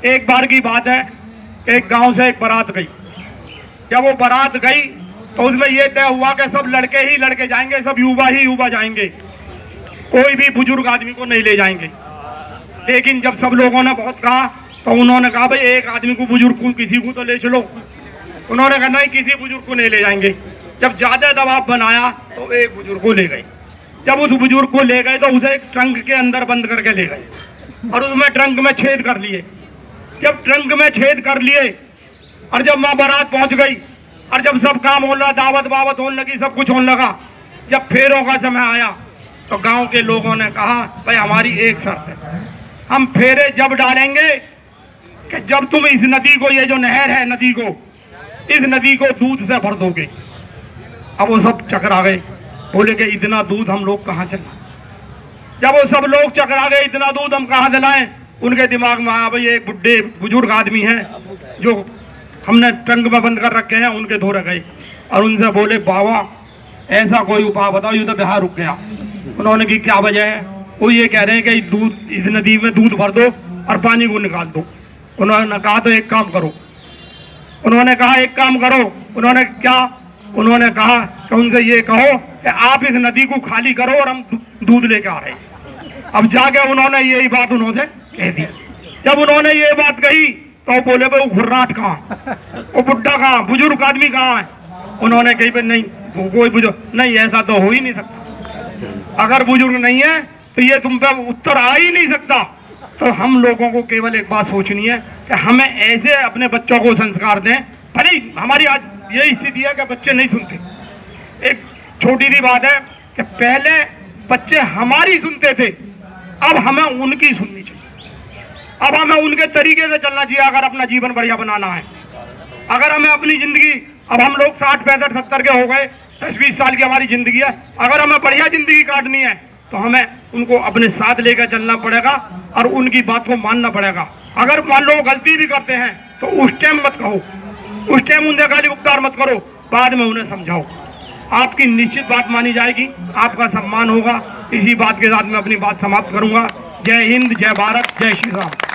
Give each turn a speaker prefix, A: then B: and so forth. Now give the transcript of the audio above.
A: एक बार की बात है, एक गांव से एक बारात गई। जब वो बारात गई तो उसमें ये तय हुआ कि सब लड़के ही लड़के जाएंगे, सब युवा ही युवा जाएंगे, कोई भी बुजुर्ग आदमी को नहीं ले जाएंगे। लेकिन जब सब लोगों ने बहुत कहा तो उन्होंने कहा भाई एक आदमी को, बुजुर्ग को, किसी को तो ले चलो। उन्होंने कहा नहीं, किसी बुजुर्ग को नहीं ले जाएंगे। जब ज्यादा दबाव बनाया तो एक बुजुर्ग को ले गए। जब उस बुजुर्ग को ले गए तो उसे एक ट्रंक के अंदर बंद करके ले गए और उसमें ट्रंक में छेद कर लिए। जब ट्रंक में छेद कर लिए और जब माँ बारात पहुंच गई और जब सब काम हो रहा, दावत बावत होने लगी, सब कुछ होने लगा, जब फेरों का समय आया तो गांव के लोगों ने कहा भाई हमारी एक शर्त है, हम फेरे जब डालेंगे कि जब तुम इस नदी को, ये जो नहर है नदी को, इस नदी को दूध से भर दोगे। अब वो सब चकरा गए, बोले कि इतना दूध हम लोग कहाँ से लाएं। जब वो सब लोग चकरा गए, इतना दूध हम कहाँ से लाएं, उनके दिमाग में आया भाई एक बुढ़े बुजुर्ग आदमी हैं जो हमने ट्रंक में बंद कर रखे हैं, उनके धोरे गए और उनसे बोले बाबा ऐसा कोई उपाय बताओ, ये तो बिहार रुक गया। उन्होंने की क्या वजह है? वो ये कह रहे हैं कि दूध, इस नदी में दूध भर दो और पानी को निकाल दो। उन्होंने कहा तो एक काम करो। उन्होंने कहा एक काम करो। उन्होंने क्या? उन्होंने कहा कि उनसे ये कहो कि आप इस नदी को खाली करो और हम दूध लेके आ रहे हैं। अब जाके उन्होंने यही बात उन्होंने कह दी। जब उन्होंने ये बात कही तो बोले भाई वो खुर्राट कहाँ, वो बुढ़ा कहाँ, बुजुर्ग आदमी कहाँ है? उन्होंने कही भाई नहीं, कोई बुजुर्ग नहीं, ऐसा तो हो ही नहीं सकता। अगर बुजुर्ग नहीं है तो ये तुम पे उत्तर आ ही नहीं सकता। तो हम लोगों को केवल एक बात सोचनी है कि हमें ऐसे अपने बच्चों को संस्कार दें। भले हमारी आज यही स्थिति है कि बच्चे नहीं सुनते। एक छोटी सी बात है कि पहले बच्चे हमारी सुनते थे, अब हमें उनकी सुननी चाहिए। अब हमें उनके तरीके से चलना चाहिए अगर अपना जीवन बढ़िया बनाना है। अगर हमें अपनी जिंदगी, अब हम लोग 60, 65, 70 के हो गए, 10-20 साल की हमारी जिंदगी है, अगर हमें बढ़िया जिंदगी काटनी है तो हमें उनको अपने साथ लेकर चलना पड़ेगा और उनकी बात को मानना पड़ेगा। अगर मान लो गलती भी करते हैं तो उस टाइम मत कहो, उस टाइम उनसे गाली उपकार मत करो, बाद में उन्हें समझाओ। आपकी निश्चित बात मानी जाएगी, आपका सम्मान होगा। इसी बात के साथ मैं अपनी बात समाप्त करूंगा। जय हिंद, जय भारत, जय श्री राम।